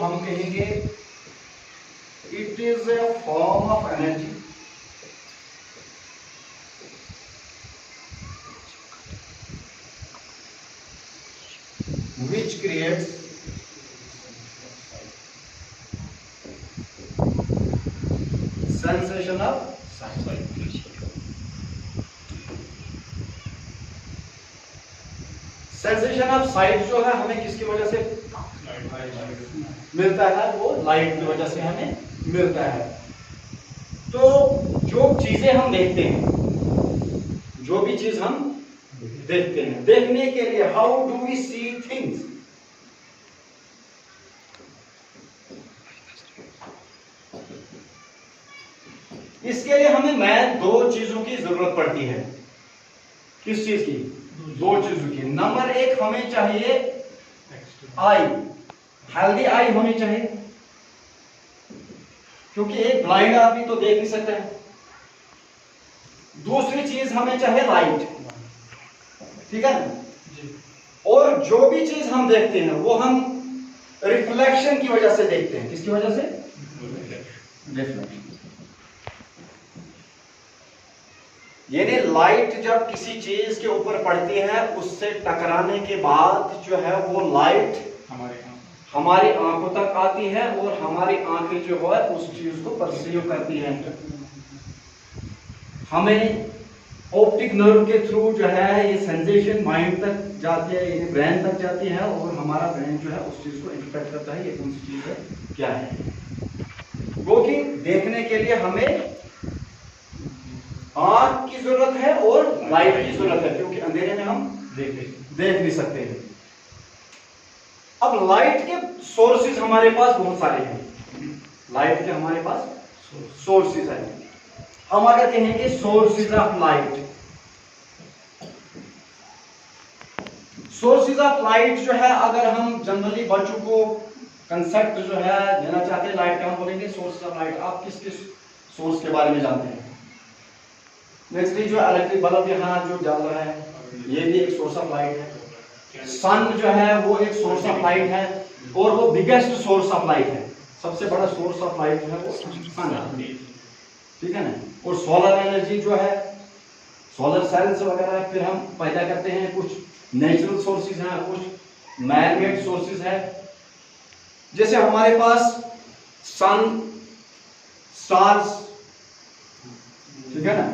हम कहेंगे it is a form of energy which creates sensation of sight. Sensation of site जो है हमें किसकी वजह से मिलता है? वो लाइट की वजह से हमें मिलता है। तो जो चीजें हम देखते हैं, जो भी चीज हम देखते हैं, देखने के लिए how do we see things, इसके लिए हमें मैन दो चीजों की जरूरत पड़ती है। किस चीज की? दो चीजों की। नंबर एक हमें चाहिए आई, हेल्दी आई होनी चाहिए, क्योंकि एक ब्लाइंड आदमी तो देख नहीं सकता है। दूसरी चीज हमें चाहिए लाइट, ठीक है ना? और जो भी चीज हम देखते हैं वो हम रिफ्लेक्शन की वजह से देखते हैं। किसकी वजह से? रिफ्लेक्शन। यानी लाइट जब किसी चीज के ऊपर पड़ती है, उससे टकराने के बाद जो है वो लाइट हमारी आंखों तक आती है और हमारी आंखें जो है उस चीज को परसीव करती हैं। हमें ऑप्टिक नर्व के थ्रू जो है ये सेंसेशन माइंड तक जाती है, ये ब्रेन तक जाती है और हमारा ब्रेन जो है उस चीज को इंटरप्रेट करता है ये कौन सी चीज है, क्या है। क्योंकि देखने के लिए हमें आंख की जरूरत है और लाइट की जरूरत है, क्योंकि अंधेरे में हम देख नहीं सकते हैं। अब लाइट के सोर्सेज हमारे पास बहुत सारे हैं। लाइट के हमारे पास सोर्सेज हैं। हम अगर कहेंगे sources of light, sources of light जो है अगर हम जनरली बच्चों को कंसेप्ट जो है देना चाहते हैं लाइट का, हम बोलेंगे सोर्स ऑफ लाइट। आप किस किस सोर्स के बारे में जानते हैं? नेक्स्टली जो इलेक्ट्रिक बल्ब यहाँ जो जल रहा है ये भी एक सोर्स ऑफ लाइट है। सन जो है वो एक सोर्स ऑफ लाइट है और वो बिगेस्ट सोर्स ऑफ लाइट है। सबसे बड़ा सोर्स ऑफ लाइट जो है वो सन है, ठीक है ना। और सोलर एनर्जी जो है, सोलर सेल्स वगैरह फिर हम पैदा करते हैं। कुछ नेचुरल सोर्सेज हैं, कुछ मैन मेड सोर्सेज है। जैसे हमारे पास सन, स्टार्स, ठीक है ना,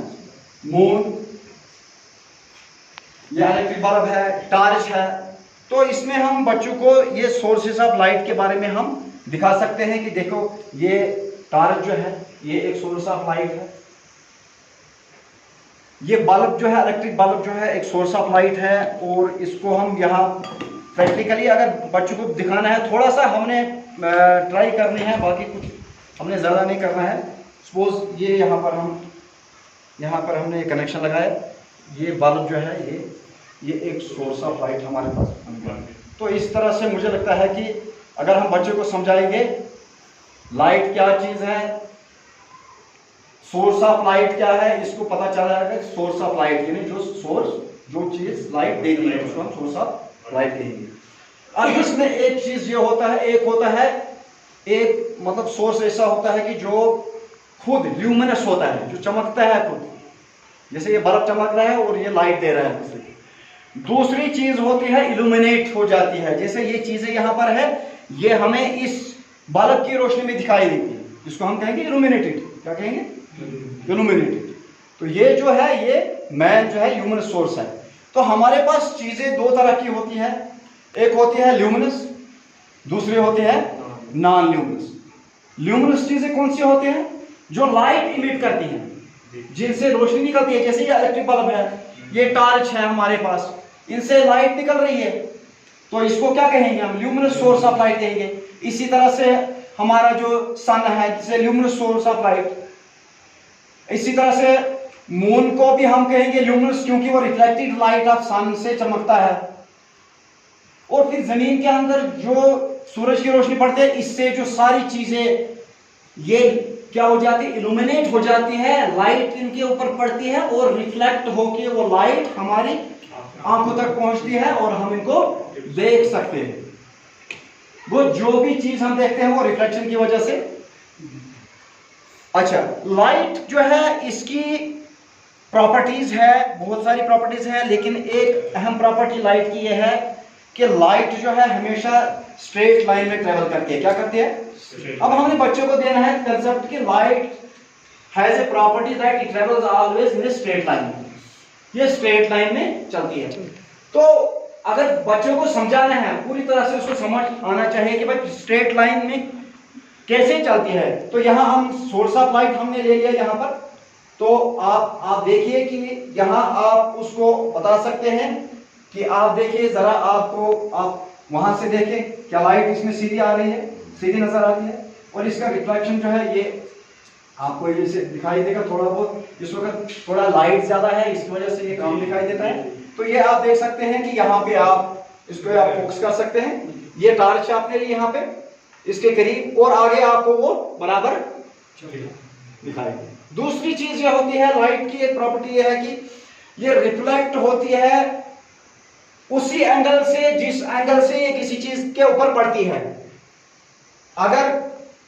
मून, या इलेक्ट्रिक बल्ब है, टॉर्च है। तो इसमें हम बच्चों को ये सोर्सेज ऑफ लाइट के बारे में हम दिखा सकते हैं कि देखो ये टॉर्च जो है ये एक सोर्स ऑफ लाइट है। ये बल्ब जो है, इलेक्ट्रिक बल्ब जो है एक सोर्स ऑफ लाइट है। और इसको हम यहाँ प्रैक्टिकली अगर बच्चों को दिखाना है, थोड़ा सा हमने ट्राई करनी है, बाकी कुछ हमने ज़्यादा नहीं करना है। सपोज ये यहाँ पर हमने कनेक्शन लगाया, ये बल्ब जो है ये एक सोर्स ऑफ लाइट हमारे पास। तो इस तरह से मुझे लगता है कि अगर हम बच्चों को समझाएंगे लाइट क्या चीज़ है, सोर्स ऑफ लाइट क्या है, इसको पता चल जाएगा। सोर्स ऑफ लाइट यानी जो चीज लाइट देती है उसको हम सोर्स ऑफ लाइट कहेंगे। अब इसमें एक चीज ये होता है, एक मतलब सोर्स ऐसा होता है कि जो खुद ल्यूमिनस होता है, जो चमकता है खुद, जैसे ये बल्ब चमक रहा है और ये लाइट दे रहा है। दूसरी चीज होती है इल्यूमिनेट हो जाती है। जैसे ये चीजें यहाँ पर है, ये हमें इस बल्ब की रोशनी में दिखाई देती है, इसको हम कहेंगे इल्यूमिनेटेड। क्या कहेंगे? इल्यूमिनेटेड। तो ये जो है ये मैन जो है ल्यूमिनस सोर्स है। तो हमारे पास चीजें दो तरह की होती है, एक होती है ल्यूमिनस, दूसरी होती है नॉन ल्यूमिनस। ल्यूमिनस चीजें कौन सी होती हैं? जो लाइट इमिट करती हैं, जिनसे रोशनी निकलती है। जैसे ये इलेक्ट्रिक बल्ब है, ये टॉर्च है हमारे पास, इनसे लाइट निकल रही है, तो इसको क्या कहेंगे हम? ल्यूमिनस सोर्स ऑफ लाइट कहेंगे। इसी तरह से हमारा जो सन है, जिसे ल्यूमिनस सोर्स ऑफ लाइट। इसी तरह से मून को भी हम कहेंगे ल्यूमिनस, क्योंकि वो रिफ्लेक्टेड लाइट ऑफ सन से चमकता है। और फिर जमीन के अंदर जो सूरज की रोशनी पड़ती है, इससे जो सारी चीजें ये क्या हो जाती है? इल्यूमिनेट हो जाती है, लाइट इनके ऊपर पड़ती है और रिफ्लेक्ट होके वो लाइट हमारी आंखों तक पहुंचती है और हम इनको देख सकते हैं। वो जो भी चीज हम देखते हैं वो रिफ्लेक्शन की वजह से। अच्छा, लाइट जो है इसकी प्रॉपर्टीज है, बहुत सारी प्रॉपर्टीज है, लेकिन एक अहम प्रॉपर्टी लाइट की यह है कि लाइट जो है हमेशा स्ट्रेट लाइन में ट्रेवल करती है। क्या करती है? अब हमने बच्चों को देना है कंसेप्ट कि light has a property that it travels always in a straight line. ये स्ट्रेट लाइन में चलती है। तो अगर बच्चों को समझाना है, पूरी तरह से उसको समझ आना चाहिए कि भाई स्ट्रेट लाइन में कैसे चलती है। तो यहाँ हम सोर्स ऑफ लाइट हमने ले लिया यहाँ पर। तो आप देखिए कि यहाँ आप उसको बता सकते हैं कि आप देखिए जरा, आप वहां से देखें क्या लाइट इसमें सीधी आ रही है, सीधी नजर आ रही है, और इसका रिफ्लेक्शन जो है ये आपको ये से दिखाई देगा थोड़ा बहुत। इस वक्त थोड़ा लाइट ज्यादा है, इसकी वजह से ये कम दिखाई देता है। तो ये आप देख सकते हैं कि यहाँ पे आप इसको आप फोकस कर सकते हैं। ये टार्च आपने ली यहाँ पे इसके करीब, और आगे आपको वो बराबर दिखाई। दूसरी चीज ये होती है लाइट की एक प्रॉपर्टी ये है कि ये रिफ्लेक्ट होती है उसी एंगल से जिस एंगल से ये किसी चीज के ऊपर पड़ती है। अगर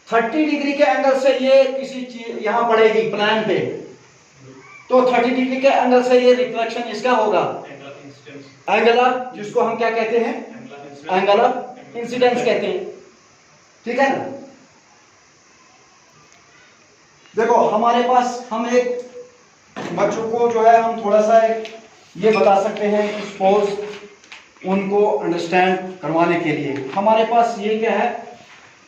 30 डिग्री के एंगल से ये किसी चीज यहां पड़ेगी प्लान पे, तो 30 डिग्री के एंगल से ये रिफ्लेक्शन इसका होगा एंगुलर, जिसको हम क्या कहते हैं? एंगुलर इंसिडेंस कहते हैं। ठीक है ना? देखो हमारे पास, हम एक बच्चों को जो है हम थोड़ा सा ये बता सकते हैं कि सपोज उनको अंडरस्टैंड करवाने के लिए हमारे पास ये क्या है,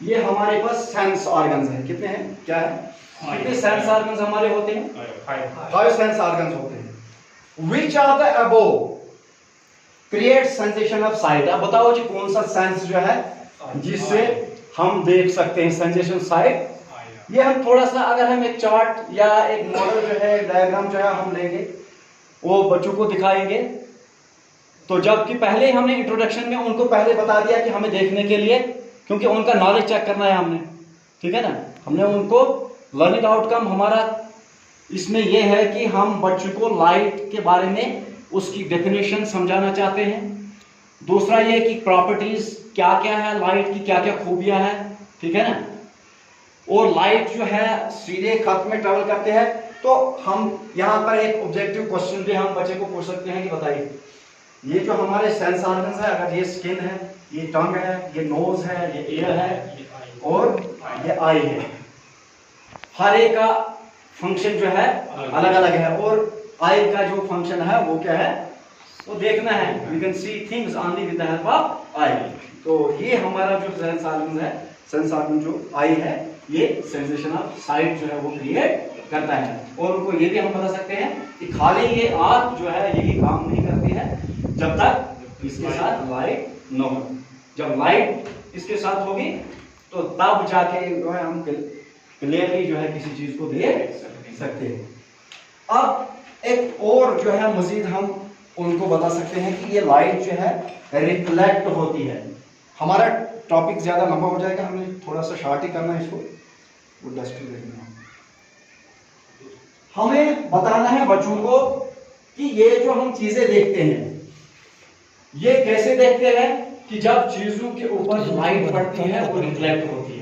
ये हमारे पास सेंस ऑर्गन्स हैं। कितने हैं? क्या है? कितने सेंस ऑर्गन्स हमारे होते हैं? 5 सेंस ऑर्गन्स होते हैं। Which of the above create sensation of site. अब बताओ जी कौन सा सेंस जो है जिससे हम देख सकते हैं सेंसेशन साइट। ये हम थोड़ा सा, अगर हम एक चार्ट या एक मॉडल जो है, डायग्राम जो है हम लेंगे, वो बच्चों को दिखाएंगे। तो जबकि पहले हमने इंट्रोडक्शन में उनको पहले बता दिया कि हमें देखने के लिए, क्योंकि उनका नॉलेज चेक करना है हमने, ठीक है ना। हमने उनको लर्निंग आउटकम हमारा इसमें यह है कि हम बच्चों को लाइट के बारे में उसकी डेफिनेशन समझाना चाहते हैं। दूसरा ये कि प्रॉपर्टीज क्या क्या है लाइट की, क्या क्या खूबियां हैं, ठीक है ना। और लाइट जो है सीधे खत में ट्रेवल करते हैं। तो हम यहाँ पर एक ऑब्जेक्टिव क्वेश्चन भी हम बच्चे को पूछ सकते हैं कि बताइए, ये जो हमारे सेंस ऑर्गन्स है, अगर ये स्किन है, ये टंग है, ये नोज है, ये ईयर है और ये आई है, हर एक का फंक्शन जो है अलग अलग है। और आई का जो फंक्शन है वो क्या है, तो देखना है। We can see things only with the help of eye. तो ये हमारा जो सेंस ऑर्गन है, सेंस ऑर्गन जो आई है, ये सेंसेशन ऑफ साइट जो है वो क्रिएट करता है। और उनको ये भी हम बता सकते हैं कि खाली ये आंख जो है यही काम नहीं करती है जब तक इसके साथ लाइट न हो। जब लाइट इसके साथ होगी तो तब जाके जो है हम क्लियरली जो है किसी चीज को देख सकते हैं। अब एक और जो है मजीद हम उनको बता सकते हैं कि ये लाइट जो है रिफ्लेक्ट होती है। हमारा टॉपिक ज्यादा लंबा हो जाएगा, हमें थोड़ा सा शॉर्ट ही करना है इसको। वो डस्टर देखना, हमें बताना है बच्चों को कि ये जो हम चीजें देखते हैं ये कैसे देखते हैं कि जब चीजों के ऊपर लाइट पड़ती है वो रिफ्लेक्ट होती है।